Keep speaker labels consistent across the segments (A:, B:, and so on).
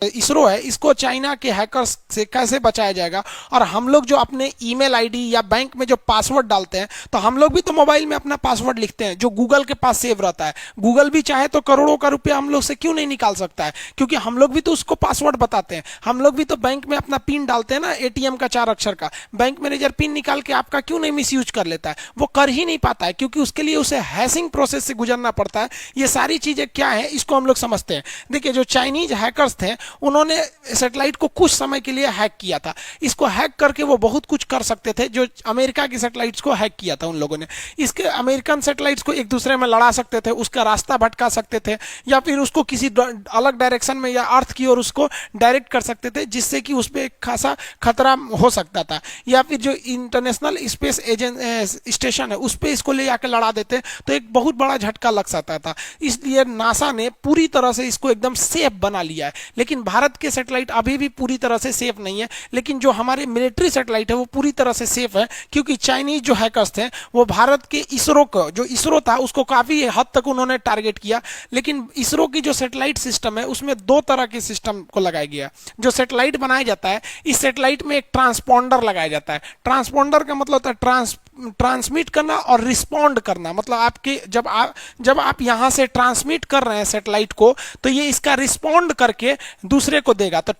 A: इसरो है, इसको चाइना के हैकर्स से कैसे बचाया जाएगा। और हम लोग जो अपने ईमेल आईडी या बैंक में जो पासवर्ड डालते हैं, तो हम लोग भी तो मोबाइल में अपना पासवर्ड लिखते हैं जो गूगल के पास सेव रहता है। गूगल भी चाहे तो करोड़ों का रुपया हम लोग से क्यों नहीं निकाल सकता है, क्योंकि हम लोग भी तो उसको पासवर्ड बताते हैं। हम लोग भी तो बैंक में अपना पिन डालते हैं ना, एटीएम का 4 अक्षर का। बैंक मैनेजर पिन निकाल के आपका क्यों नहीं मिसयूज कर लेता है? वो कर ही नहीं पाता है, क्योंकि उसके लिए उसे हैशिंग प्रोसेस से गुजरना पड़ता है। ये सारी चीजें क्या है, इसको हम लोग समझते हैं। देखिए, जो चाइनीज हैकर्स थे, उन्होंने सैटेलाइट को कुछ समय के लिए हैक किया था। इसको हैक करके वो बहुत कुछ कर सकते थे, जो अमेरिका की सैटेलाइट्स को हैक किया था उन लोगों ने। इसके अमेरिकन सैटेलाइट्स को एक दूसरे में लड़ा सकते थे, उसका रास्ता भटका सकते थे, या फिर उसको किसी अलग डायरेक्शन में या अर्थ की ओर उसको डायरेक्ट कर सकते थे, जिससे कि उस पर एक खासा खतरा हो सकता था। या फिर जो इंटरनेशनल स्पेस स्टेशन है, उस पर इसको ले जाकर लड़ा देते तो एक बहुत बड़ा झटका लग सकता था। इसलिए नासा ने पूरी तरह से इसको एकदम सेफ बना लिया है। लेकिन भारत के सैटेलाइट अभी भी पूरी तरह से सेफ नहीं है, लेकिन जो हमारे मिलिट्री सैटेलाइट है वो पूरी तरह से सेफ है, क्योंकि चाइनीज जो हैकर्स थे वो भारत के इसरो को, जो इसरो था उसको काफी हद तक उन्होंने टारगेट किया। लेकिन इसरो की जो सैटेलाइट सिस्टम है उसमें 2 तरह के सिस्टम को लगाया गया। जो सैटेलाइट बनाया जाता है, इस सैटेलाइट में एक ट्रांसपोंडर लगाया जाता है। ट्रांसपोंडर का मतलब होता है ट्रांसमिट करना और रिस्पॉन्ड करना। मतलब आपके जब आप यहां से ट्रांसमिट कर रहे हैं सैटेलाइट को, तो ये इसका रिस्पॉन्ड करके दूसरे को देगा। तो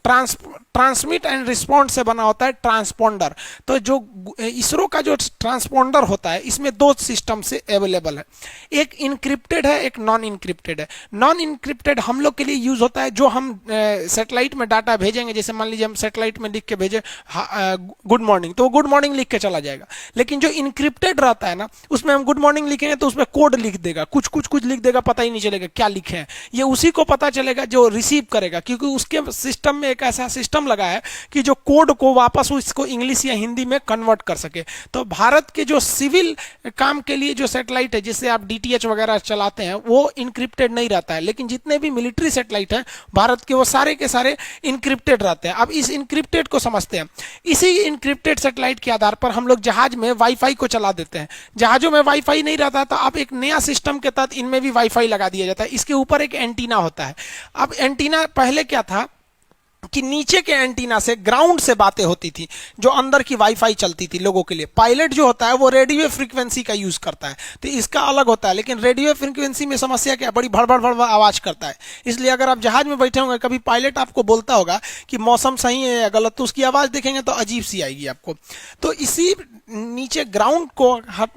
A: ट्रांसमिट एंड रिस्पॉन्ड से बना होता है ट्रांसपोंडर। तो जो इसरो का जो ट्रांसपोंडर होता है, इसमें 2 सिस्टम से अवेलेबल है, एक इनक्रिप्टेड है, एक नॉन इनक्रिप्टेड है। नॉन इनक्रिप्टेड हम लोग के लिए यूज होता है, जो हम सैटेलाइट में डाटा भेजेंगे, जैसे मान लीजिए हम सैटेलाइट में लिख के भेजे गुड मॉर्निंग, तो वो गुड मॉर्निंग लिख के चला जाएगा। लेकिन जो इनक्रिप्टेड रहता है ना, उसमें हम गुड मॉर्निंग लिखेंगे तो उसमें कोड लिख देगा, कुछ लिख देगा, पता ही नहीं चलेगा क्या लिखे हैं। ये उसी को पता चलेगा जो रिसीव करेगा, क्योंकि उसके सिस्टम में एक ऐसा सिस्टम लगा है कि जो कोड को वापस उसको इंग्लिश या हिंदी में कन्वर्ट कर सके। तो भारत के जो सिविल काम के लिए जो सैटेलाइट है, जिससे आप डीटीएच वगैरह चलाते हैं, वो इनक्रिप्टेड नहीं रहता है। लेकिन जितने भी मिलिट्री सैटेलाइट है भारत के, वो सारे के सारे इनक्रिप्टेड रहते हैं। अब इस इनक्रिप्टेड को समझते हैं। इसी इनक्रिप्टेड सैटेलाइट के आधार पर हम लोग जहाज में वाईफाई को चला देते हैं। जहाजों में वाईफाई नहीं रहता, तो अब एक नया सिस्टम के तहत इनमें भी वाईफाई लगा दिया जाता है। इसके ऊपर एक एंटीना होता है। अब एंटीना पहले क्या था कि नीचे के एंटीना से, ग्राउंड से बातें होती थी, जो अंदर की वाईफाई चलती थी लोगों के लिए। पायलट जो होता है वो रेडियो फ्रीक्वेंसी का यूज करता है, तो इसका अलग होता है। लेकिन रेडियो फ्रीक्वेंसी में समस्या क्या, बड़ी भड़ आवाज करता है। इसलिए अगर आप जहाज में बैठे होंगे, कभी पायलट आपको बोलता होगा कि मौसम सही है या गलत, तो उसकी आवाज देखेंगे तो अजीब सी आएगी आपको। तो इसी नीचे ग्राउंड को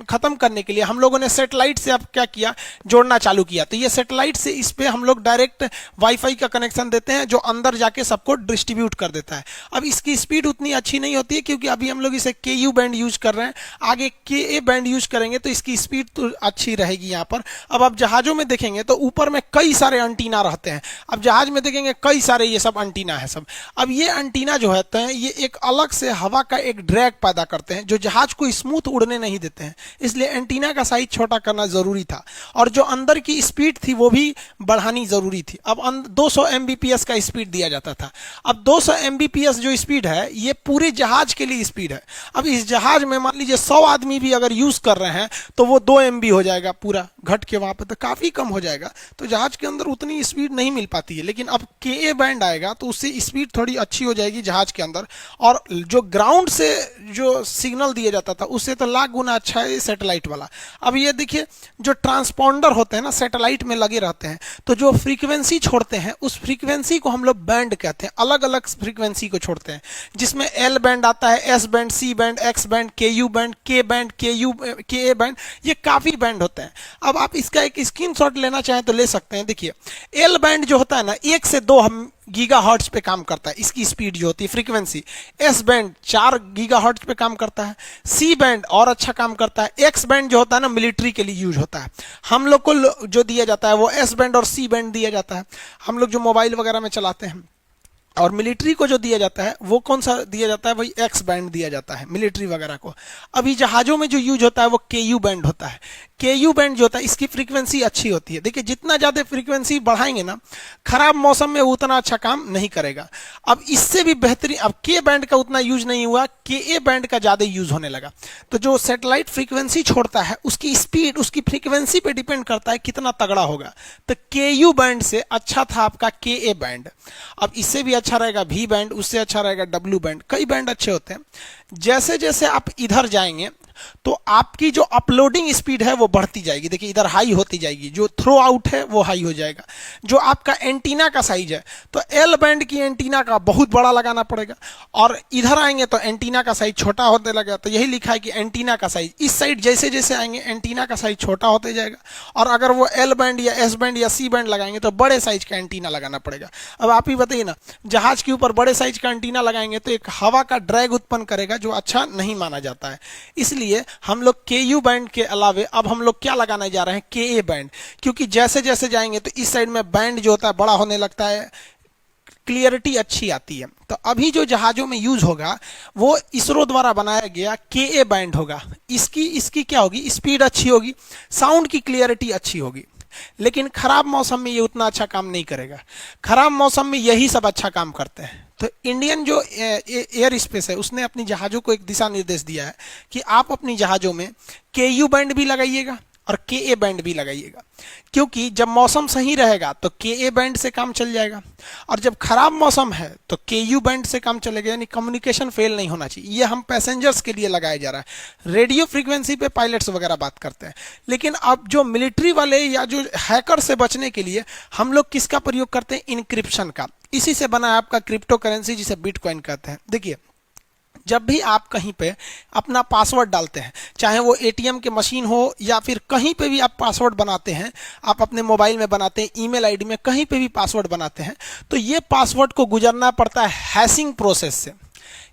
A: खत्म करने के लिए हम लोगों ने सैटेलाइट से अब क्या किया, जोड़ना चालू किया। तो ये सैटेलाइट से इस पे हम लोग डायरेक्ट वाईफाई का कनेक्शन देते हैं, जो अंदर जाके सबको डिस्ट्रीब्यूट कर देता है। अब इसकी स्पीड उतनी अच्छी नहीं होती है, क्योंकि अभी हम लोग इसे के यू बैंड यूज कर रहे हैं। आगे के ए बैंड यूज करेंगे तो इसकी स्पीड तो अच्छी रहेगी यहाँ पर। अब आप जहाजों में देखेंगे तो ऊपर में कई सारे एंटीना रहते हैं। अब जहाज में देखेंगे कई सारे ये सब एंटीना है सब। अब ये एंटीना जो होते हैं, ये एक अलग से हवा का एक ड्रैग पैदा करते हैं, जो जहाज को स्मूथ उड़ने नहीं देते हैं। इसलिए एंटीना का साइज छोटा करना जरूरी था, और जो अंदर की स्पीड थी वो भी बढ़ानी जरूरी थी। अब 200 एमबीपीएस का स्पीड दिया जाता था। अब 200 एमबीपीएस जो स्पीड है, ये पूरे जहाज के लिए स्पीड है। अब इस जहाज में मान लीजिए 100 आदमी भी अगर यूज कर रहे हैं, तो वो 2 एमबी हो जाएगा पूरा घट के, वहां पे तो काफी कम हो जाएगा। तो जहाज के अंदर उतनी स्पीड नहीं मिल पाती है। लेकिन अब के ए बैंड आएगा तो उससे स्पीड थोड़ी अच्छी हो जाएगी जहाज के अंदर, और जो ग्राउंड से जो सिग्नल दिया जाता था उससे तो लाख गुना अच्छा है सैटेलाइट वाला। अब ये देखिए, जो ट्रांसपोंडर होते हैं ना, सैटेलाइट में लगे रहते हैं, तो जो फ्रीक्वेंसी छोड़ते हैं उस फ्रीक्वेंसी को हम लोग बैंड कहते हैं। अलग अलग फ्रीक्वेंसी को छोड़ते हैं, जिसमें एल बैंड आता है, S band, C band, X band, K U band, K band, K A band, ये काफी बैंड होते हैं। अब आप इसका एक स्क्रीनशॉट लेना चाहें तो ले सकते हैं। देखिए, एल बैंड जो होता है ना, 1 से 2 गीगाहर्ट्ज पे काम करता है, इसकी स्पीड जो होती है फ्रीक्वेंसी। एस बैंड 4 गीगाहर्ट्ज पे काम करता है। सी बैंड और अच्छा काम करता है। एक्स बैंड जो होता है ना, मिलिट्री के लिए यूज होता है। हम लोग को जो दिया जाता है वो एस बैंड और सी बैंड दिया जाता है, हम लोग जो मोबाइल वगैरह में चलाते हैं। और मिलिट्री को जो दिया जाता है वो कौन सा दिया जाता है, वही एक्स बैंड दिया जाता है मिलिट्री वगैरह को। अभी जहाजों में जो यूज होता है वो केयू बैंड होता है। केयू बैंड जो होता है इसकी फ्रीक्वेंसी अच्छी होती है। देखिए जितना ज़्यादा फ्रीक्वेंसी बढ़ाएंगे ना, खराब मौसम में उतना अच्छा काम नहीं करेगा। अब इससे भी बेहतरीन, अब के बैंड का उतना यूज नहीं हुआ, के ए बैंड का ज़्यादा यूज होने लगा। तो जो सैटेलाइट फ्रीक्वेंसी छोड़ता है उसकी स्पीड उसकी फ्रीक्वेंसी पे डिपेंड करता है कितना तगड़ा होगा। तो के यू बैंड से अच्छा था आपका के ए बैंड। अब इससे भी अच्छा रहेगा वी बैंड, उससे अच्छा रहेगा डब्ल्यू बैंड, कई बैंड अच्छे होते हैं। जैसे जैसे आप इधर जाएंगे तो आपकी जो अपलोडिंग स्पीड है वो बढ़ती जाएगी। देखिए इधर हाई होती जाएगी, जो थ्रो आउट है वो हाई हो जाएगा। जो आपका एंटीना का साइज है तो एल बैंड की एंटीना का बहुत बड़ा लगाना पड़ेगा, और इधर आएंगे तो एंटीना का साइज छोटा होने लगेगा। तो यही लिखा है कि एंटीना का साइज, इस साइड जैसे जैसे आएंगे एंटीना का साइज छोटा होते जाएगा। और अगर वो एल बैंड या एस बैंड या सी बैंड लगाएंगे तो बड़े साइज का एंटीना लगाना पड़ेगा। अब आप ही बताइए ना, जहाज के ऊपर बड़े साइज का एंटीना लगाएंगे तो एक हवा का ड्रैग उत्पन्न करेगा जो अच्छा नहीं माना जाता है। इसलिए हम लोग के यू बैंड के अलावे अब हम लोग क्या लगाने जा रहे हैं, के ए बैंड। क्योंकि जैसे जैसे जाएंगे तो इस साइड में बैंड जो होता है बड़ा होने लगता है, क्लियरिटी अच्छी आती है। तो अभी जो जहाजों में यूज होगा वो इसरो द्वारा बनाया गया के ए बैंड होगा। इसकी इसकी क्या होगी, स्पीड अच्छी होगी, साउंड की क्लियरिटी अच्छी होगी। लेकिन खराब मौसम में ये उतना अच्छा काम नहीं करेगा। खराब मौसम में यही सब अच्छा काम करते हैं। तो इंडियन जो एयर स्पेस है उसने अपनी जहाज़ों को एक दिशा निर्देश दिया है कि आप अपनी जहाज़ों में के यू बैंड भी लगाइएगा और के ए बैंड भी लगाइएगा। क्योंकि जब मौसम सही रहेगा तो के ए बैंड से काम चल जाएगा, और जब खराब मौसम है तो के यू बैंड से काम चलेगा। यानी कम्युनिकेशन फेल नहीं होना चाहिए। ये हम पैसेंजर्स के लिए लगाया जा रहा है। रेडियो फ्रीक्वेंसी पे पायलट्स वगैरह बात करते हैं, लेकिन अब जो मिलिट्री वाले या जो हैकर से बचने के लिए हम लोग किसका प्रयोग करते हैं, इनक्रिप्शन का। इसी से बना है आपका क्रिप्टो करेंसी जिसे बिटकॉइन कहते हैं। देखिए जब भी आप कहीं पे अपना पासवर्ड डालते हैं, चाहे वो एटीएम के मशीन हो या फिर कहीं पे भी आप पासवर्ड बनाते हैं, आप अपने मोबाइल में बनाते हैं, ईमेल आईडी में कहीं पे भी पासवर्ड बनाते हैं, तो ये पासवर्ड को गुजरना पड़ता है हैशिंग प्रोसेस से।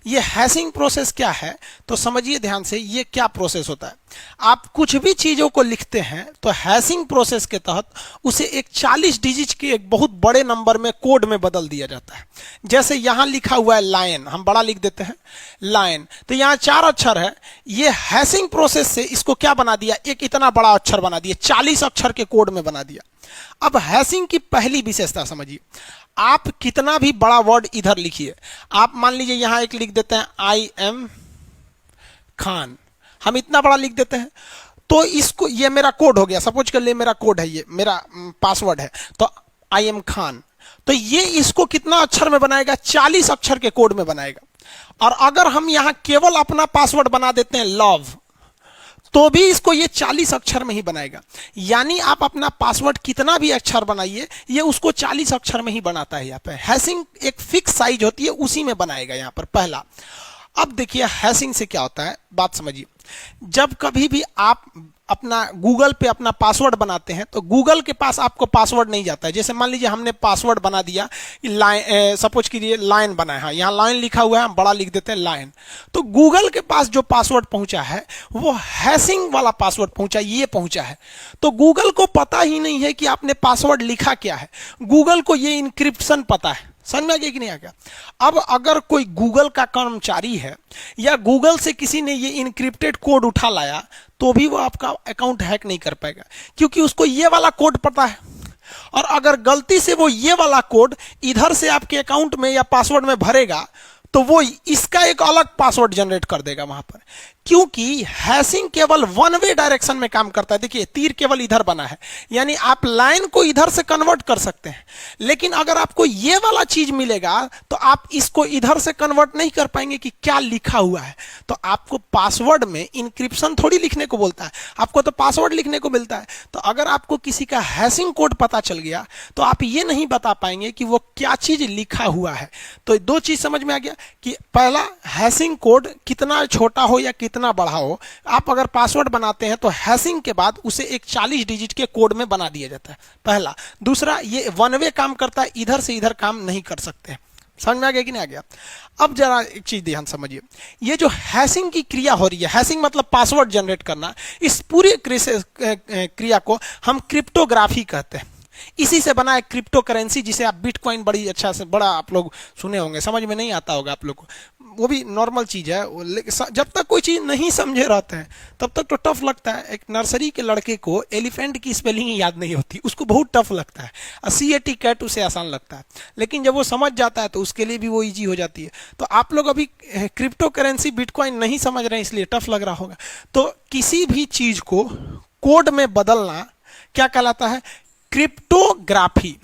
A: ये हैशिंग प्रोसेस क्या है तो समझिए ध्यान से, ये क्या प्रोसेस होता है। आप कुछ भी चीज़ों को लिखते हैं तो हैशिंग प्रोसेस के तहत उसे एक 40 डिजिट के एक बहुत बड़े नंबर में कोड में बदल दिया जाता है। जैसे यहाँ लिखा हुआ है लायन, हम बड़ा लिख देते हैं लायन, तो यहाँ 4 अक्षर है। ये हैशिंग प्रोसेस से इसको क्या बना दिया, एक इतना बड़ा अक्षर बना दिया, 40 अक्षर के कोड में बना दिया। अब हैशिंग की पहली विशेषता समझिए, आप कितना भी बड़ा वर्ड इधर लिखिए, आप मान लीजिए यहां एक लिख देते हैं आई एम खान, हम इतना बड़ा लिख देते हैं, तो इसको, ये मेरा कोड हो गया, सपोज कर ले मेरा कोड है, ये मेरा पासवर्ड है, तो आई एम खान, तो ये इसको कितना अक्षर में बनाएगा, 40 अक्षर के कोड में बनाएगा। और अगर हम यहां केवल अपना पासवर्ड बना देते हैं लव, तो भी इसको ये 40 अक्षर में ही बनाएगा। यानी आप अपना पासवर्ड कितना भी अक्षर बनाइए, ये उसको 40 अक्षर में ही बनाता है। यहाँ पे हैशिंग एक फिक्स साइज होती है, उसी में बनाएगा यहाँ पर पहला। अब देखिए हैशिंग से क्या होता है, बात समझिए। जब कभी भी आप अपना गूगल पे अपना पासवर्ड बनाते हैं तो गूगल के पास आपको पासवर्ड नहीं जाता है। जैसे मान लीजिए हमने पासवर्ड बना दिया, लाइन, सपोज कीजिए लाइन बना है, यहाँ लाइन लिखा हुआ है, हम बड़ा लिख देते हैं लाइन, तो गूगल के पास जो पासवर्ड पहुंचा है वो हैशिंग वाला पासवर्ड पहुंचा, ये पहुंचा है। तो गूगल को पता ही नहीं है कि आपने पासवर्ड लिखा क्या है, गूगल को ये इंक्रिप्शन पता है। समझ में आ गया कि नहीं आ गया। अब अगर कोई गूगल का कर्मचारी है या गूगल से किसी ने ये इनक्रिप्टेड कोड उठा लाया, तो भी वो आपका अकाउंट हैक नहीं कर पाएगा, क्योंकि उसको ये वाला कोड पता है। और अगर गलती से वो ये वाला कोड इधर से आपके अकाउंट में या पासवर्ड में भरेगा, तो वो इसका एक अलग पासवर्ड जनरेट कर देगा वहां पर। क्योंकि हैशिंग केवल वन वे डायरेक्शन में काम करता है। देखिए तीर केवल इधर बना है, यानी आप लाइन को इधर से कन्वर्ट कर सकते हैं, लेकिन अगर आपको ये वाला चीज मिलेगा तो आप इसको इधर से कन्वर्ट नहीं कर पाएंगे कि क्या लिखा हुआ है। तो आपको पासवर्ड में इंक्रिप्शन थोड़ी लिखने को बोलता है, आपको तो पासवर्ड लिखने को मिलता है। तो अगर आपको किसी का हैशिंग कोड पता चल गया तो आप ये नहीं बता पाएंगे कि वो क्या चीज लिखा हुआ है। तो दो चीज समझ में आ गया कि पहला, हैशिंग कोड कितना छोटा हो या कितना बड़ा हो, आप अगर पासवर्ड बनाते हैं तो हैशिंग के बाद उसे एक 40 डिजिट के कोड में बना दिया जाता है, पहला। दूसरा, ये वन वे काम करता है, इधर से इधर काम नहीं कर सकते। समझ में आ गया कि नहीं आ गया। अब जरा एक चीज ध्यान समझिए, ये जो हैशिंग की क्रिया हो रही है, हैशिंग मतलब पासवर्ड जनरेट करना, इस पूरी क्रिया को हम क्रिप्टोग्राफी कहते हैं। इसी से बना है क्रिप्टो करेंसी, जिसे आप बिटकॉइन बड़ी अच्छा से बड़ा आप लोग सुने होंगे, समझ में नहीं आता होगा आप लोग को, वो भी नॉर्मल चीज़ है। जब तक कोई चीज़ नहीं समझे रहते हैं तब तक तो टफ लगता है। एक नर्सरी के लड़के को एलिफेंट की स्पेलिंग ही याद नहीं होती, उसको बहुत टफ लगता है। CAT कैट उसे आसान लगता है, लेकिन जब वो समझ जाता है तो उसके लिए भी वो ईजी हो जाती है। तो आप लोग अभी क्रिप्टो करेंसी बिटकॉइन नहीं समझ रहे हैं इसलिए टफ लग रहा होगा। तो किसी भी चीज़ को कोड में बदलना क्या कहलाता है? क्रिप्टोग्राफी।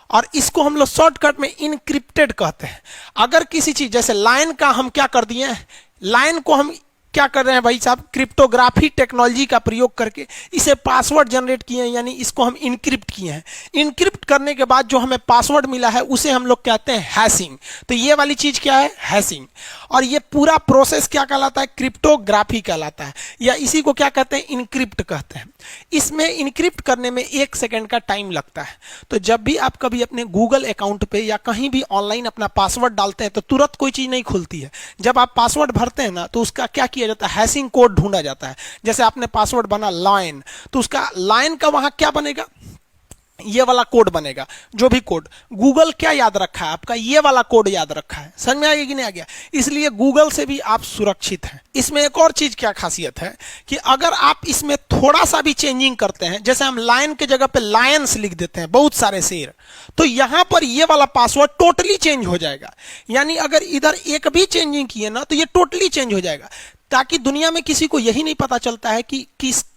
A: और इसको हम लोग शॉर्टकट में इनक्रिप्टेड कहते हैं। अगर किसी चीज जैसे लाइन का हम क्या कर दिए, लाइन को हम क्या कर रहे हैं भाई साहब, क्रिप्टोग्राफी टेक्नोलॉजी का प्रयोग करके इसे पासवर्ड जनरेट किए हैं, यानी इसको हम इनक्रिप्ट किए हैं। इनक्रिप्ट करने के बाद जो हमें पासवर्ड मिला है उसे हम लोग कहते हैं हैशिंग। तो ये वाली चीज क्या है? हैशिंग। और ये पूरा प्रोसेस क्या कहलाता है? क्रिप्टोग्राफी कहलाता है, या इसी को क्या कहते हैं? इनक्रिप्ट कहते हैं। इसमें इनक्रिप्ट करने में 1 सेकेंड का टाइम लगता है। तो जब भी आप कभी अपने गूगल अकाउंट पे या कहीं भी ऑनलाइन अपना पासवर्ड डालते हैं तो तुरंत कोई चीज नहीं खुलती है। जब आप पासवर्ड भरते हैं ना तो उसका क्या किया जाता है? हैशिंग कोड ढूंढा जाता है। जैसे आपने पासवर्ड बना लाइन, तो उसका लाइन का वहां क्या बनेगा? ये वाला कोड बनेगा। जो भी कोड गूगल क्या याद रखा है आपका? ये वाला कोड याद रखा है। समझ में आ गया कि नहीं आ गया? इसलिए गूगल से भी आप सुरक्षित हैं। इसमें एक और चीज क्या खासियत है कि अगर आप इसमें थोड़ा सा भी चेंजिंग करते हैं, जैसे हम लाइन के जगह पे लायंस लिख देते हैं, बहुत सारे शेर, तो यहां पर ये वाला पासवर्ड टोटली चेंज हो जाएगा। यानी अगर इधर एक भी चेंजिंग किए ना तो ये टोटली चेंज हो जाएगा, ताकि दुनिया में किसी को यही नहीं पता चलता है कि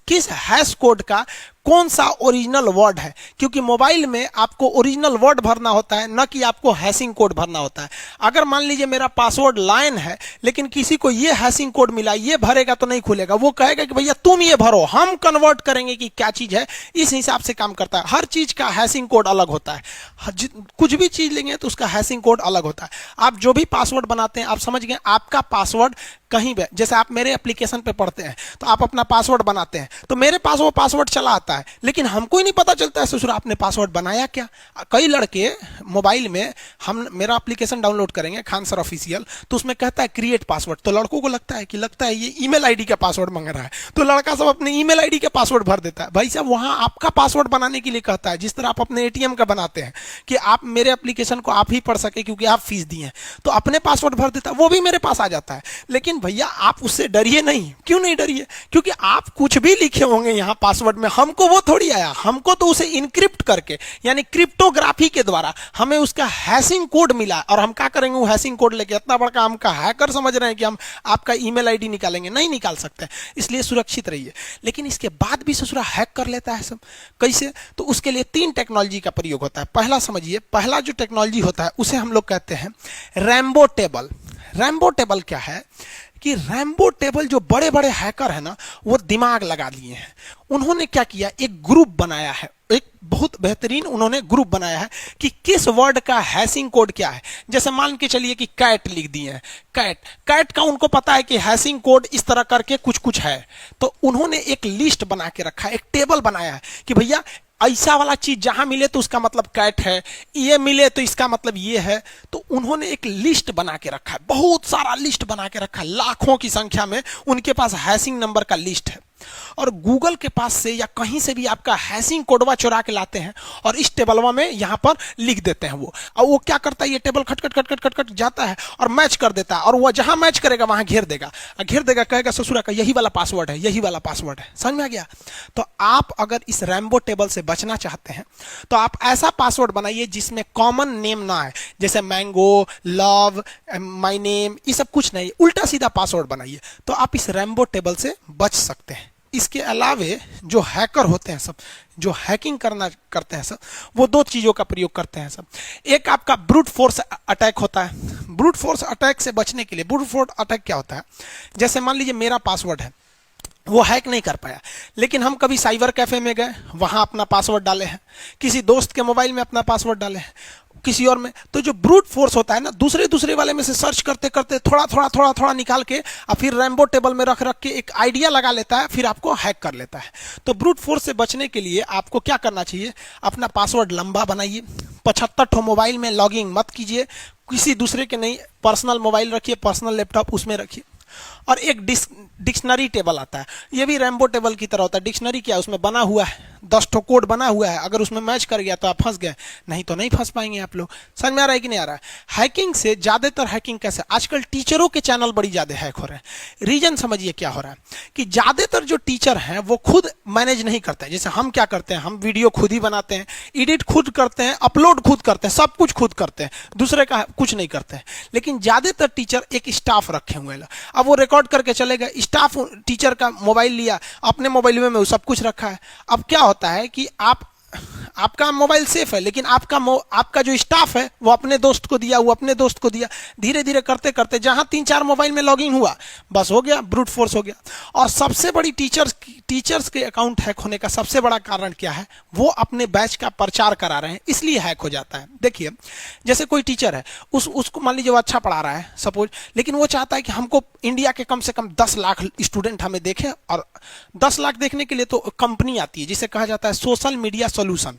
A: किस हैश कोड का कौन सा ओरिजिनल वर्ड है, क्योंकि मोबाइल में आपको ओरिजिनल वर्ड भरना होता है, न कि आपको हैशिंग कोड भरना होता है। अगर मान लीजिए मेरा पासवर्ड लाइन है लेकिन किसी को ये हैशिंग कोड मिला, ये भरेगा तो नहीं खुलेगा, वो कहेगा कि भैया तुम ये भरो, हम कन्वर्ट करेंगे कि क्या चीज है। इस हिसाब से काम करता है। हर चीज का हैशिंग कोड अलग होता है। कुछ भी चीज लेंगे तो उसका हैशिंग कोड अलग होता है। आप जो भी पासवर्ड बनाते हैं, आप समझ गए, आपका पासवर्ड कहीं भी, जैसे आप मेरे एप्लीकेशन पे पढ़ते हैं तो आप अपना पासवर्ड बनाते हैं, तो मेरे पास वो पासवर्ड चला आता है, लेकिन हमको ही नहीं पता चलता है ससुर आपने पासवर्ड बनाया क्या। कई लड़के मोबाइल में, हम मेरा एप्लीकेशन डाउनलोड करेंगे खान सर ऑफिशियल, तो उसमें कहता है क्रिएट पासवर्ड, तो लड़कों को लगता है ये ईमेल आईडी का पासवर्ड मांग रहा है, तो लड़का सब अपने ईमेल आईडी का पासवर्ड भर देता है। भाई साहब वहां आपका पासवर्ड बनाने के लिए कहता है, जिस तरह आप अपने एटीएम का बनाते हैं कि आप मेरे एप्लीकेशन को आप ही पढ़ सके क्योंकि आप फीस दिए हैं, तो अपने पासवर्ड भर देता है, वो भी मेरे पास आ जाता है। लेकिन भैया आप उससे डरिए नहीं। क्यों नहीं डरिए? क्योंकि आप कुछ भी लिखे होंगे यहां पासवर्ड में, हमको वो थोड़ी आया, हमको तो उसे इनक्रिप्ट करके यानी क्रिप्टोग्राफी के द्वारा हमें उसका हैशिंग कोड मिला, और हम क्या करेंगे वो हैशिंग कोड लेके? इतना बड़ा हमका हैकर समझ रहे हैं कि हम आपका ईमेल आईडी निकालेंगे? नहीं निकाल सकते, इसलिए सुरक्षित रहिए। लेकिन इसके बाद भी ससुरा हैक कर लेता है सब। कैसे? तो उसके लिए 3 टेक्नोलॉजी का प्रयोग होता है। पहला समझिए, पहला जो टेक्नोलॉजी होता है उसे हम लोग कहते हैं रैम्बो टेबल। रैम्बो टेबल क्या है कि रैम्बो टेबल जो बड़े बड़े हैकर है ना, वो दिमाग लगा लिए हैं। उन्होंने क्या किया, एक ग्रुप बनाया है, एक बहुत बेहतरीन उन्होंने ग्रुप बनाया है कि किस वर्ड का हैशिंग कोड क्या है। जैसे मान के चलिए कि कैट लिख दिए हैं, कैट का उनको पता है कि हैशिंग कोड इस तरह करके कुछ कुछ है, तो उन्होंने एक लिस्ट बना के रखा है, एक टेबल बनाया है कि भैया ऐसा वाला चीज जहां मिले तो उसका मतलब कैट है, ये मिले तो इसका मतलब ये है। तो उन्होंने एक लिस्ट बना के रखा है, बहुत सारा लिस्ट बना के रखा है, लाखों की संख्या में उनके पास हैशिंग नंबर का लिस्ट है। और गूगल के पास से या कहीं से भी आपका हैशिंग कोडवा चुरा के लाते हैं और इस टेबलवा में यहां पर लिख देते हैं वो। और वो क्या करता है, ये टेबल खट खट खट खट खट खट जाता है और मैच कर देता है, और वो जहां मैच करेगा वहां घेर देगा, कहेगा ससुरा का यही वाला पासवर्ड है, यही वाला पासवर्ड है। समझ में आ गया? तो आप अगर इस रैम्बो टेबल से बचना चाहते हैं तो आप ऐसा पासवर्ड बनाइए जिसमें कॉमन नेम ना है, जैसे मैंगो, लव, माय नेम, ये सब कुछ नहीं, उल्टा सीधा पासवर्ड बनाइए, तो आप इस रैम्बो टेबल से बच सकते हैं। इसके अलावे जो हैकर होते हैं सब, जो हैकिंग करते हैं सब, वो 2 चीजों का प्रयोग करते हैं सब। एक आपका ब्रूट फोर्स अटैक होता है। ब्रूट फोर्स अटैक से बचने के लिए, ब्रूट फोर्स अटैक क्या होता है, जैसे मान लीजिए मेरा पासवर्ड है, वो हैक नहीं कर पाया, लेकिन हम कभी साइबर कैफे में गए, वहां अपना पासवर्ड डाले हैं, किसी दोस्त के मोबाइल में अपना पासवर्ड डाले हैं, किसी और में, तो जो ब्रूट फोर्स होता है ना, दूसरे वाले में से सर्च करते करते थोड़ा निकाल के और फिर रैम्बो टेबल में रख के एक आइडिया लगा लेता है, फिर आपको हैक कर लेता है। तो ब्रूट फोर्स से बचने के लिए आपको क्या करना चाहिए, अपना पासवर्ड लंबा बनाइए, 75 ठो मोबाइल में लॉगिंग मत कीजिए, किसी दूसरे के नहीं, पर्सनल मोबाइल रखिए, पर्सनल लैपटॉप उसमें रखिए। और एक डिक्शनरी टेबल आता है, ये भी रैम्बो टेबल की तरह होता है। डिक्शनरी क्या है, उसमें बना हुआ है 10 ठो कोड बना हुआ है, अगर उसमें मैच कर गया तो आप फंस गए, नहीं तो नहीं फंस पाएंगे आप लोग। समझ में आ रहा है कि नहीं आ रहा है? हैकिंग से ज्यादातर हैकिंग कैसे, आजकल टीचरों के चैनल बड़ी ज्यादा हैक हो रहे हैं। रीजन समझिए क्या हो रहा है कि ज्यादातर जो टीचर हैं वो खुद मैनेज नहीं करते हैं। जैसे हम क्या करते हैं, हम वीडियो खुद ही बनाते हैं, एडिट खुद करते हैं, अपलोड खुद करते हैं, सब कुछ खुद करते हैं, दूसरे का कुछ नहीं करते हैं। लेकिन ज्यादातर टीचर एक स्टाफ रखे हुए हैं, अब वो रिकॉर्ड करके चलेगा, स्टाफ टीचर का मोबाइल लिया, अपने मोबाइल में वो सब कुछ रखा है। अब क्या होता है कि आपका मोबाइल सेफ है, लेकिन आपका जो स्टाफ है वो अपने दोस्त को दिया, वो अपने दोस्त को दिया, धीरे धीरे करते करते जहां 3-4 मोबाइल में लॉगिन हुआ, बस हो गया, ब्रूट फोर्स हो गया। और सबसे बड़ी टीचर्स के अकाउंट हैक होने का सबसे बड़ा कारण क्या है, वो अपने बैच का प्रचार करा रहे हैं, इसलिए हैक हो जाता है। देखिए, जैसे कोई टीचर है, उसको मान लीजिए वो अच्छा पढ़ा रहा है सपोज, लेकिन वो चाहता है कि हमको इंडिया के कम से कम 10 लाख स्टूडेंट हमें देखें, और 10 लाख देखने के लिए तो कंपनी आती है जिसे कहा जाता है सोशल मीडिया सोल्यूशन।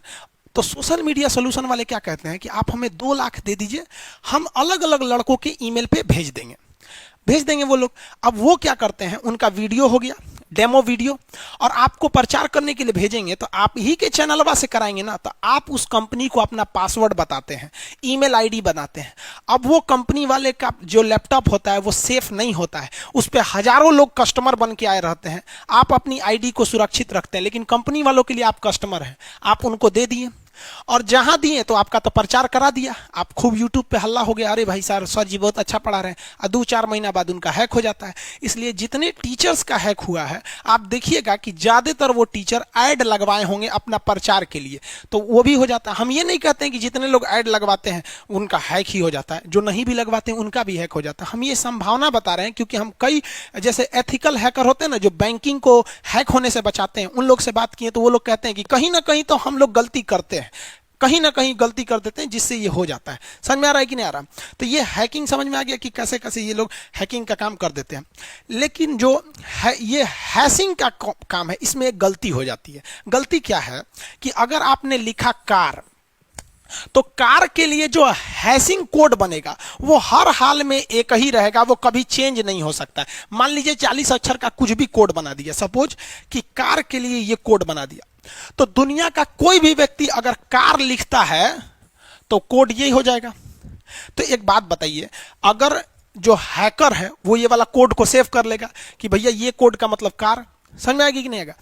A: तो सोशल मीडिया सोल्यूशन वाले क्या कहते हैं कि आप हमें 2 लाख दे दीजिए, हम अलग अलग लड़कों के ईमेल पे भेज देंगे वो लोग। अब वो क्या करते हैं, उनका वीडियो हो गया, डेमो वीडियो, और आपको प्रचार करने के लिए भेजेंगे, तो आप ही के चैनलवा से कराएंगे ना, तो आप उस कंपनी को अपना पासवर्ड बताते हैं, ईमेल आईडी बनाते हैं। अब वो कंपनी वाले का जो लैपटॉप होता है वो सेफ नहीं होता है, उस पर हजारों लोग कस्टमर बन के आए रहते हैं। आप अपनी आईडी को सुरक्षित रखते हैं, लेकिन कंपनी वालों के लिए आप कस्टमर हैं, आप उनको दे दिए, और जहां दिए तो आपका तो प्रचार करा दिया, आप खूब यूट्यूब पे हल्ला हो गया, अरे भाई सर जी बहुत अच्छा पढ़ा रहे हैं, और 2-4 महीना बाद उनका हैक हो जाता है। इसलिए जितने टीचर्स का हैक हुआ है, आप देखिएगा कि ज्यादातर वो टीचर ऐड लगवाए होंगे अपना प्रचार के लिए, तो वो भी हो जाता है। हम ये नहीं कहते हैं कि जितने लोग ऐड लगवाते हैं उनका हैक ही हो जाता है, जो नहीं भी लगवाते हैं उनका भी हैक हो जाता है। हम ये संभावना बता रहे हैं, क्योंकि हम कई जैसे एथिकल हैकर होते हैं ना, जो बैंकिंग को हैक होने से बचाते हैं, उन लोग से बात किए तो वो लोग कहते हैं कि कहीं ना कहीं तो हम लोग गलती करते हैं, कहीं ना कहीं गलती कर देते हैं, जिससे ये हो जाता है। समझ में आ रहा है कि नहीं आ रहा? तो ये हैकिंग समझ में आ गया कि कैसे कैसे ये लोग हैकिंग का काम कर देते हैं। लेकिन जो है ये हैशिंग का काम है, इसमें एक गलती हो जाती है। गलती क्या है कि अगर आपने लिखा कार, तो कार के लिए जो हैशिंग कोड बनेगा वो हर हाल में एक ही रहेगा, वो कभी चेंज नहीं हो सकता है। मान लीजिए 40 अक्षर का कुछ भी कोड बना दिया, सपोज कि कार के लिए ये कोड बना दिया, तो दुनिया का कोई भी व्यक्ति अगर कार लिखता है तो कोड यही हो जाएगा। तो एक बात बताइए, अगर जो हैकर है वो ये वाला कोड को सेव कर लेगा कि भैया ये कोड का मतलब कार, समझ में आएगी कि नहीं आएगा?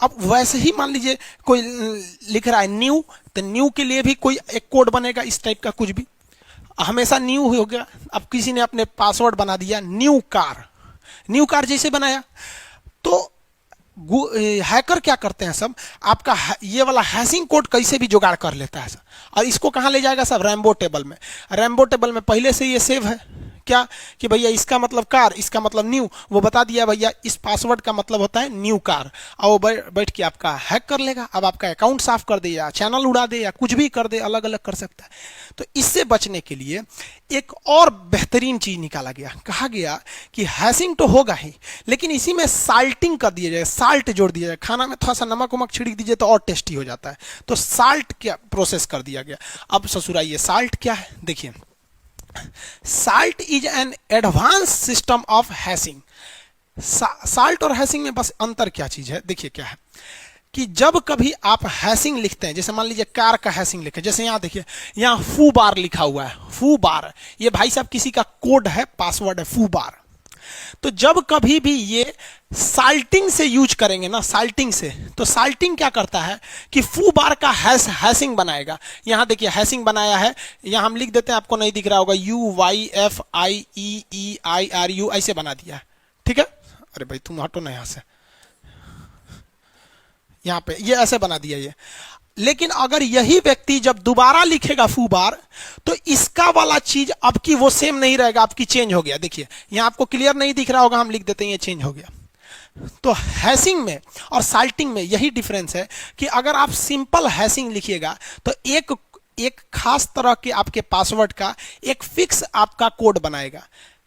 A: अब वैसे ही मान लीजिए कोई लिख रहा है न्यू, तो न्यू के लिए भी कोई एक कोड बनेगा इस टाइप का, कुछ भी हमेशा न्यू हो गया। अब किसी ने अपने पासवर्ड बना दिया न्यू कार जैसे बनाया, तो हैकर क्या करते हैं सब, आपका ये वाला हैशिंग कोड कैसे भी जुगाड़ कर लेता है सब, और इसको कहाँ ले जाएगा सब, रैम्बो टेबल में। रैम्बो टेबल में पहले से ये सेव है क्या कि भैया इसका मतलब कार, इसका मतलब न्यू, वो बता दिया भैया इस पासवर्ड का मतलब होता है न्यू कार, और वो बैठ के आपका हैक कर लेगा। अब आपका अकाउंट साफ कर दे या चैनल उड़ा दे या कुछ भी कर दे, अलग अलग कर सकता है। तो इससे बचने के लिए एक और बेहतरीन चीज निकाला गया, कहा गया कि हैशिंग तो होगा ही, लेकिन इसी में साल्टिंग कर दिया जाए, साल्ट जोड़ दिया जाए, खाना में थोड़ा सा नमक वमक छिड़क दीजिए तो और टेस्टी हो जाता है। तो साल्ट क्या प्रोसेस कर दिया गया। अब ससुराइए साल्ट क्या है, देखिए, salt is an advance system of hashing. Salt और हैशिंग में बस अंतर क्या चीज है, देखिए क्या है कि जब कभी आप हैशिंग लिखते हैं, जैसे मान लीजिए कार का हैशिंग लिखे, जैसे यहां देखिए, यहां फू बार लिखा हुआ है, फू बार, ये भाई साहब किसी का कोड है, पासवर्ड है फू बार। तो जब कभी भी ये साल्टिंग से यूज करेंगे ना, साल्टिंग से, तो साल्टिंग क्या करता है कि फू बार का हैशिंग बनाएगा। यहां देखिए हैशिंग बनाया है, यहां हम लिख देते हैं, आपको नहीं दिख रहा होगा, UYFIEEIRU ऐसे बना दिया है, ठीक है। अरे भाई तुम हटो ना यहां से, यहां पे ये ऐसे बना दिया ये। लेकिन अगर यही व्यक्ति जब दोबारा लिखेगा फू बार, तो इसका वाला चीज अब की वो सेम नहीं रहेगा, आपकी चेंज हो गया। देखिए यहां आपको क्लियर नहीं दिख रहा होगा, हम लिख देते हैं ये चेंज हो गया। तो हैशिंग में और साल्टिंग में यही डिफरेंस है कि अगर आप सिंपल हैशिंग लिखिएगा तो एक खास तरह के आपके पासवर्ड का एक फिक्स आपका कोड बनाएगा,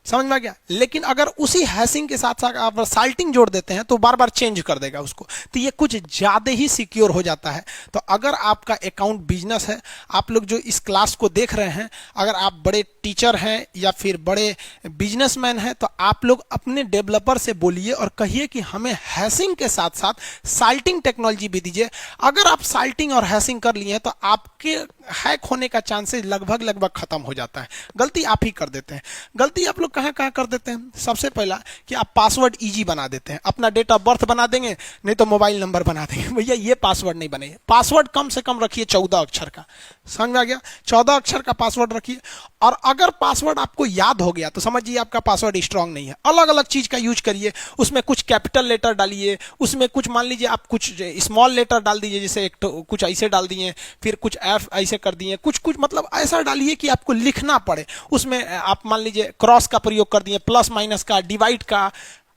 A: समझ में आ गया। लेकिन अगर उसी हैशिंग के साथ साथ आप साल्टिंग जोड़ देते हैं तो बार बार चेंज कर देगा उसको, तो ये कुछ ज्यादा ही सिक्योर हो जाता है। तो अगर आपका अकाउंट बिजनेस है, आप लोग जो इस क्लास को देख रहे हैं, अगर आप बड़े टीचर हैं या फिर बड़े बिजनेसमैन हैं, तो आप लोग अपने डेवलपर से बोलिए और कहिए कि हमें हैशिंग के साथ साथ साल्टिंग टेक्नोलॉजी भी दीजिए। अगर आप साल्टिंग और हैशिंग कर लिए तो आपके हैक होने का चांसेस लगभग लगभग खत्म हो जाता है। गलती आप ही कर देते हैं। गलती आप लोग कहाँ कहाँ कर देते हैं? सबसे पहला कि आप पासवर्ड इजी बना देते हैं, अपना डेट ऑफ बर्थ बना देंगे, नहीं तो मोबाइल नंबर बना देंगे। भैया ये पासवर्ड नहीं बने। पासवर्ड कम से कम रखिए 14 अक्षर का, समझ में आ गया? 14 अक्षर का पासवर्ड रखिए। और अगर पासवर्ड आपको याद हो गया तो समझिए आपका पासवर्ड स्ट्रांग नहीं है। अलग अलग चीज का यूज करिए, उसमें कुछ कैपिटल लेटर डालिए, उसमें कुछ मान लीजिए आप कुछ स्मॉल लेटर डाल दीजिए, जैसे एक तो कुछ ऐसे डाल दिए, फिर कुछ एफ ऐसे कर दिए, कुछ कुछ मतलब ऐसा डालिए कि आपको लिखना पड़े। उसमें आप मान लीजिए क्रॉस का प्रयोग कर दिए, प्लस माइनस का, डिवाइड का,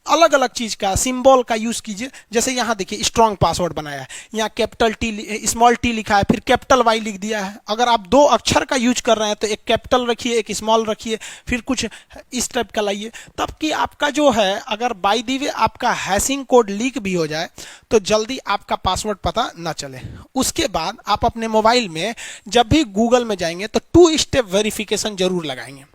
A: अलग अलग चीज का सिंबल का यूज कीजिए। जैसे यहां देखिए स्ट्रॉन्ग पासवर्ड बनाया है, यहाँ कैपिटल टी स्मॉल टी लिखा है, फिर कैपिटल वाई लिख दिया है। अगर आप 2 अक्षर का यूज कर रहे हैं तो एक कैपिटल रखिए, एक स्मॉल रखिए, फिर कुछ इस टाइप का लाइए, तब कि आपका जो है अगर बाय द वे आपका हैशिंग कोड लीक भी हो जाए तो जल्दी आपका पासवर्ड पता ना चले। उसके बाद आप अपने मोबाइल में जब भी गूगल में जाएंगे तो 2 स्टेप वेरिफिकेशन जरूर लगाएंगे।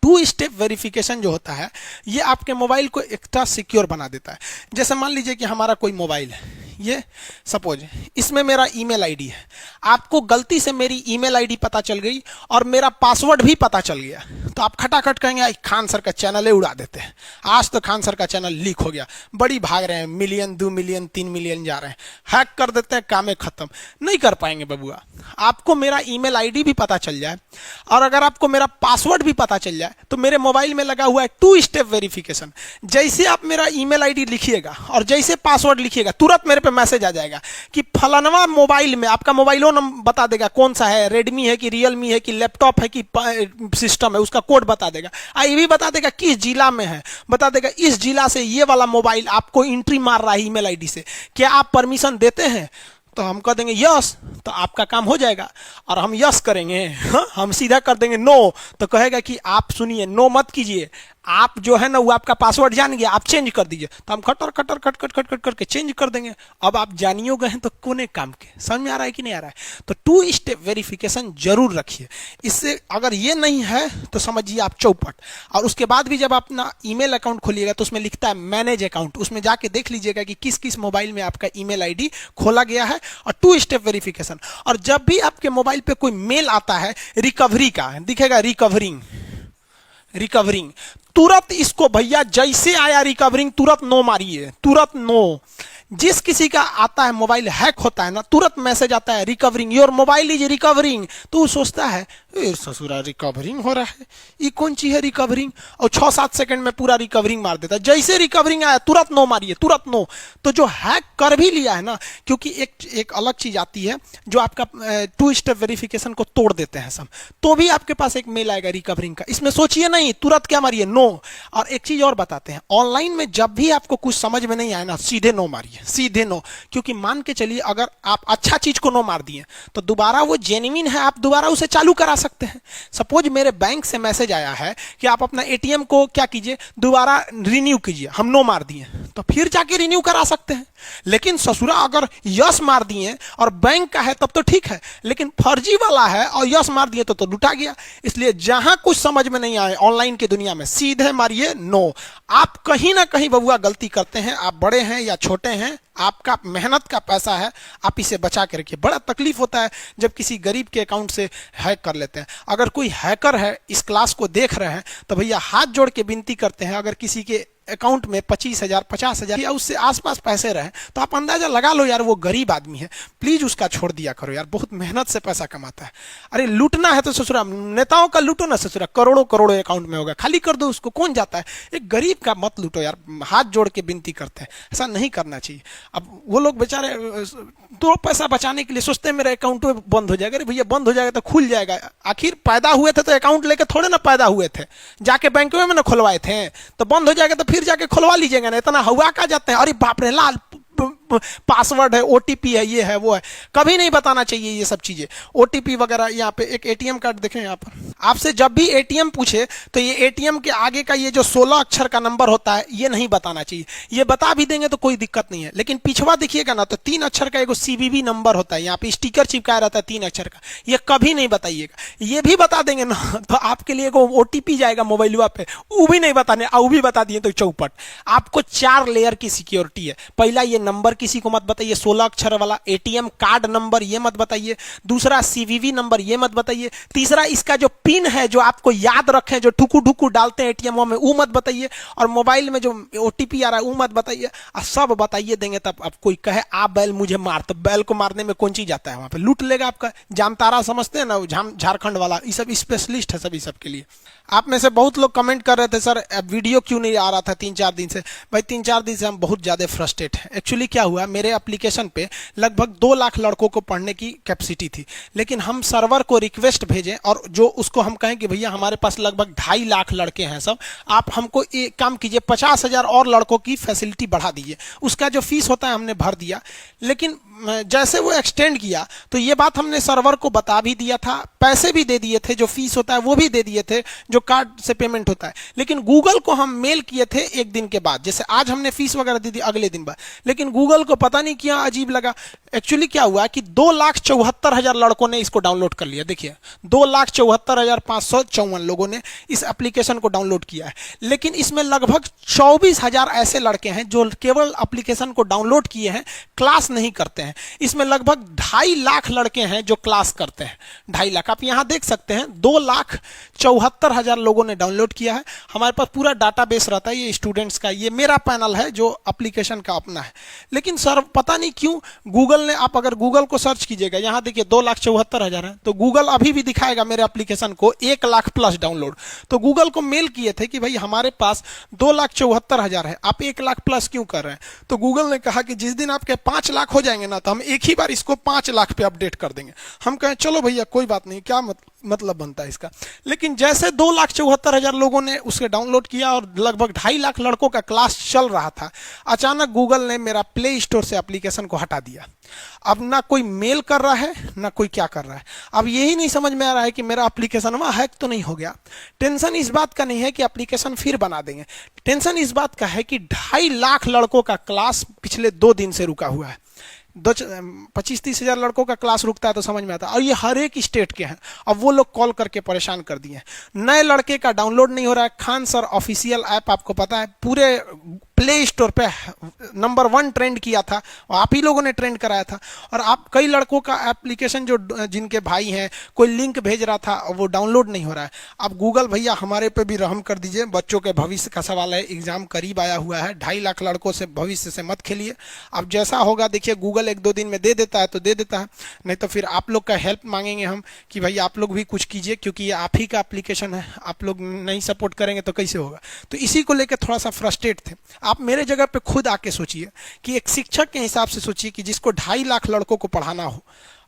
A: 2 स्टेप वेरिफिकेशन जो होता है ये आपके मोबाइल को एक्स्ट्रा सिक्योर बना देता है। जैसे मान लीजिए कि हमारा कोई मोबाइल है, ये सपोज इसमें मेरा ईमेल आईडी है, आपको गलती से मेरी ईमेल आईडी पता चल गई और मेरा पासवर्ड भी पता चल गया, तो आप खटाखट कहेंगे खान सर का चैनल उड़ा देते हैं, आज तो खान सर का चैनल लीक हो गया, बड़ी भाग रहे हैं, मिलियन 2 मिलियन 3 मिलियन जा रहे हैं, हैक कर देते हैं, काम खत्म। नहीं कर पाएंगे बबुआ। आपको मेरा ईमेल आईडी भी पता चल जाए और अगर आपको मेरा पासवर्ड भी पता चल जाए तो मेरे मोबाइल में लगा हुआ है 2 स्टेप वेरिफिकेशन। जैसे आप मेरा ईमेल आईडी लिखिएगा और जैसे पासवर्ड लिखिएगा तुरंत मेरे पे मैसेज आ जाएगा कि फलानवा मोबाइल में, आपका मोबाइलो नंबर बता देगा कौन सा है, रेडमी है कि रियलमी है कि लैपटॉप है कि सिस्टम है, उसका कोड बता देगा। ये भी बता देगा किस जिला में है, बता देगा इस जिला से ये वाला मोबाइल आपको एंट्री मार रहा है ईमेल आईडी से, क्या आप परमिशन देते हैं? तो हम कह देंगे यस, तो आपका काम हो जाएगा। और हम यस करेंगे, हम सीधा कर देंगे नो, तो कहेगा कि आप सुनिए, नो मत कीजिए, आप जो है ना वो आपका पासवर्ड जान गया, आप चेंज कर दीजिए। तो हम खटर खटर खट खट खट खट करके चेंज कर देंगे। अब आप जानियो गए हैं तो कोने काम के, समझ में आ रहा है कि नहीं आ रहा है? तो 2 स्टेप वेरिफिकेशन जरूर रखिए। इससे अगर ये नहीं है तो समझिए आप चौपट। और उसके बाद भी जब आप अपना ईमेल अकाउंट खोलिएगा तो उसमें लिखता है मैनेज अकाउंट, उसमें जाके देख लीजिएगा कि किस किस मोबाइल में आपका ईमेल आईडी खोला गया है, और 2 स्टेप वेरिफिकेशन। और जब भी आपके मोबाइल पे कोई मेल आता है रिकवरी का, दिखेगा रिकवरिंग, तुरंत इसको भैया जैसे आया रिकवरिंग तुरंत नो मारिए, तुरंत नो। जिस किसी का आता है मोबाइल हैक होता है ना, तुरंत मैसेज आता है recovering, your mobile is recovering, तो वो सोचता है ससुरा रिकवरिंग हो रहा है, ये कौन चीज है रिकवरिंग, और 6-7 सेकंड में पूरा रिकवरिंग मार देता है। जैसे रिकवरिंग आया तुरंत नो मारिए, तुरंत नो। तो जो हैक कर भी लिया है ना, क्योंकि एक अलग चीज आती है जो आपका 2 स्टेप वेरिफिकेशन को तोड़ देते हैं सब, तो भी आपके पास एक मेल आएगा रिकवरिंग का, इसमें सोचिए नहीं, तुरंत क्या मारिए, नो। और एक चीज और बताते हैं, ऑनलाइन में जब भी आपको कुछ समझ में नहीं आए ना, सीधे नो मारिए, सीधे नो। क्योंकि मान के चलिए अगर आप अच्छा चीज को नो मार दिए तो दोबारा वो जेन्युइन है, आप दोबारा उसे चालू करा सकते हैं। सपोज मेरे बैंक से मैसेज आया है कि आप अपना एटीएम को क्या कीजिए, दोबारा रिन्यू कीजिए, हम नो मार दिए, तो फिर जाके रिन्यू करा सकते हैं। लेकिन ससुरा अगर यस मार दिए और बैंक का है तब तो ठीक है, लेकिन फर्जी वाला है और यस मार दिए तो लुटा गया। इसलिए जहां कुछ समझ में नहीं आए ऑनलाइन की दुनिया में, सीधे मारिए नो। आप कहीं ना कहीं बबुआ गलती करते हैं, आप बड़े हैं या छोटे हैं, आपका मेहनत का पैसा है, आप इसे बचा के रखिए। बड़ा तकलीफ होता है जब किसी गरीब के अकाउंट से हैक कर लेते हैं। अगर कोई हैकर है इस क्लास को देख रहे हैं तो भैया हाथ जोड़ के विनती करते हैं, अगर किसी के अकाउंट में 25,000 50,000 या उससे आसपास पैसे रहे तो आप अंदाजा लगा लो यार वो गरीब आदमी है, प्लीज उसका छोड़ दिया करो यार, बहुत मेहनत से पैसा कमाता है। अरे लूटना है तो ससुरा नेताओं का लूटो ना ससुरा, करोड़ों करोड़ों अकाउंट में होगा, खाली कर दो उसको, कौन जाता है। एक गरीब का मत लूटो यार, हाथ जोड़ के विनती करते हैं, ऐसा नहीं करना चाहिए। अब वो लोग बेचारे 2 पैसा बचाने के लिए सोचते हैं मेरा अकाउंट बंद हो जाएगा। अरे भैया बंद हो जाएगा तो खुल जाएगा, आखिर पैदा हुए थे तो अकाउंट लेके थोड़े ना पैदा हुए थे, जाके बैंक में ना खुलवाए थे, तो बंद हो जाएगा तो फिर जाके खुलवा लीजिएगा ना, इतना हवा का जाते हैं। अरे बाप रे लाल पासवर्ड है, ओटीपी है, ये है वो है, कभी नहीं बताना चाहिए ये सब चीजें, ओटीपी वगैरह। यहाँ पे एक एटीएम कार्ड देखें, यहाँ पर आपसे जब भी एटीएम पूछे तो ये एटीएम के आगे का ये जो 16 अक्षर का नंबर होता है ये नहीं बताना चाहिए। ये बता भी देंगे तो कोई दिक्कत नहीं है, लेकिन पिछवा देखिएगा ना तो 3 अक्षर का एक सीवीवी नंबर होता है, यहाँ पे स्टिकर चिपकाया रहता है 3 अक्षर का, ये कभी नहीं बताइएगा। ये भी बता देंगे ना तो आपके लिए ओटीपी जाएगा मोबाइल पे, वो भी नहीं बताने, वो भी बता दिए तो चौपट। आपको 4 लेयर की सिक्योरिटी है। पहला, ये नंबर किसी को मत बताइए, 16 अक्षर वाला एटीएम कार्ड नंबर ये मत बताइए। दूसरा, सीवीवी नंबर ये मत बताइए। तीसरा, इसका जो पिन है जो आपको याद रखें, जो ठुकू ठुकू डालते हैं एटीएम में, वो मत बताइए। और मोबाइल में जो ओटीपी आ रहा है वो मत बताइए। सब बताइए देंगे तब अब कोई कहे आप बैल मुझे मार, तो बैल को मारने में कौन चीज आता है, वहां पे लूट लेगा आपका। जामतारा समझते हैं ना, झारखंड वाला, ये सब स्पेशलिस्ट है सभी सबके लिए। आप में से बहुत लोग कमेंट कर रहे थे सर वीडियो क्यों नहीं आ रहा था 3-4 दिन से। भाई 3-4 दिन से हम बहुत ज़्यादा फ्रस्ट्रेट हैं। एक्चुअली क्या हुआ, मेरे एप्लीकेशन पे लगभग 2 लाख लड़कों को पढ़ने की कैपेसिटी थी, लेकिन हम सर्वर को रिक्वेस्ट भेजें और जो उसको हम कहें कि भैया हमारे पास लगभग 2.5 लाख लड़के हैं सब, आप हमको एक काम कीजिए 50,000 और लड़कों की फैसिलिटी बढ़ा दीजिए। उसका जो फीस होता है हमने भर दिया, लेकिन जैसे वो एक्सटेंड किया तो ये बात हमने सर्वर को बता भी दिया था, पैसे भी दे दिए थे, जो फीस होता है वो भी दे दिए थे, जो कार्ड से पेमेंट होता है। लेकिन गूगल को हम मेल किए थे 1 दिन के बाद, जैसे आज हमने फीस वगैरह दे दी अगले दिन बाद, लेकिन गूगल को पता नहीं क्या अजीब लगा। एक्चुअली क्या हुआ कि 2,74,000 लड़कों ने इसको डाउनलोड कर लिया। देखिए 2,74,554 लोगों ने इस एप्लीकेशन को डाउनलोड किया है, लेकिन इसमें लगभग 24,000 ऐसे लड़के हैं जो केवल एप्लीकेशन को डाउनलोड किए हैं, क्लास नहीं करते हैं। इसमें लगभग 2.5 लाख लड़के हैं जो क्लास करते हैं, 2.5 लाख। आप यहां देख सकते हैं 2,74,000 लोगों ने डाउनलोड किया है। हमारे पास पूरा डाटाबेस रहता है, ये स्टूडेंट्स का, ये मेरा पैनल है जो एप्लीकेशन का अपना है। लेकिन सर पता नहीं क्यों गूगल ने, आप अगर गूगल को सर्च कीजिएगा, यहां देखिए 2,74,000 है, तो गूगल अभी भी दिखाएगा मेरे एप्लीकेशन को 1 लाख प्लस डाउनलोड। तो गूगल को मेल किए थे कि भाई हमारे पास 2,74,000 है, आप 1 लाख प्लस क्यों कर रहे हैं। तो गूगल ने कहा कि जिस दिन आपके 5 लाख हो जाएंगे ना तो हम एक ही बार इसको 5 लाख पे अपडेट कर देंगे। हम कहें चलो भैया कोई बात नहीं, क्या मतलब बनता है इसका। लेकिन जैसे 2,74,000 लोगों ने उसे डाउनलोड किया और लगभग 2.5 लाख लड़कों का क्लास चल रहा था, अचानक गूगल ने मेरा प्ले स्टोर से एप्लीकेशन को हटा दिया। अब ना कोई मेल कर रहा है ना कोई क्या कर रहा है। अब यही नहीं समझ में आ रहा है कि मेरा एप्लीकेशन वहां हैक तो नहीं हो गया। टेंशन इस बात का नहीं है कि एप्लीकेशन फिर बना देंगे, टेंशन इस बात का है कि 2.5 लाख लड़कों का क्लास पिछले 2 दिन से रुका हुआ है। 25-30 हजार लड़कों का क्लास रुकता है तो समझ में आता है, और ये हर एक स्टेट के हैं। अब वो लोग कॉल करके परेशान कर दिए हैं। नए लड़के का डाउनलोड नहीं हो रहा है। खान सर ऑफिशियल ऐप आपको पता है पूरे प्ले स्टोर पे नंबर 1 ट्रेंड किया था, और आप ही लोगों ने ट्रेंड कराया था। और आप कई लड़कों का एप्लीकेशन जो जिनके भाई हैं कोई लिंक भेज रहा था वो डाउनलोड नहीं हो रहा है। अब गूगल भैया हमारे पे भी रहम कर दीजिए, बच्चों के भविष्य का सवाल है, एग्जाम करीब आया हुआ है, 2.5 लाख लड़कों से भविष्य से मत खेलिए। अब जैसा होगा देखिए, गूगल 1-2 दिन में दे देता है तो दे देता है, नहीं तो फिर आप लोग का हेल्प मांगेंगे हम कि भाई आप लोग भी कुछ कीजिए, क्योंकि ये आप ही का एप्लीकेशन है, आप लोग नहीं सपोर्ट करेंगे तो कैसे होगा। तो इसी को लेकर थोड़ा सा फ्रस्ट्रेट थे। आप मेरे जगह पे खुद आके सोचिए कि एक शिक्षक के हिसाब से सोचिए कि जिसको 2.5 लाख लड़कों को पढ़ाना हो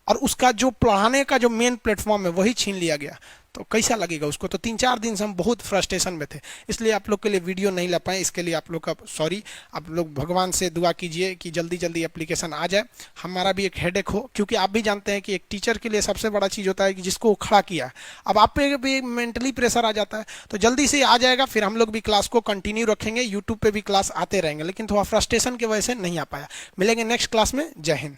A: और उसका जो पढ़ाने का जो मेन प्लेटफॉर्म है वही छीन लिया गया, तो कैसा लगेगा उसको। तो 3-4 दिन से हम बहुत फ्रस्ट्रेशन में थे, इसलिए आप लोग के लिए वीडियो नहीं ला पाए। इसके लिए आप लोग का सॉरी। आप लोग भगवान से दुआ कीजिए कि जल्दी जल्दी एप्लीकेशन आ जाए, हमारा भी एक हेडेक हो, क्योंकि आप भी जानते हैं कि एक टीचर के लिए सबसे बड़ा चीज़ होता है कि जिसको खड़ा किया, अब आप पे भी मेंटली प्रेशर आ जाता है। तो जल्दी से आ जाएगा, फिर हम लोग भी क्लास को कंटिन्यू रखेंगे, यूट्यूब पर भी क्लास आते रहेंगे, लेकिन थोड़ा फ्रस्ट्रेशन की वजह से नहीं आ पाया। मिलेंगे नेक्स्ट क्लास में। जय हिंद।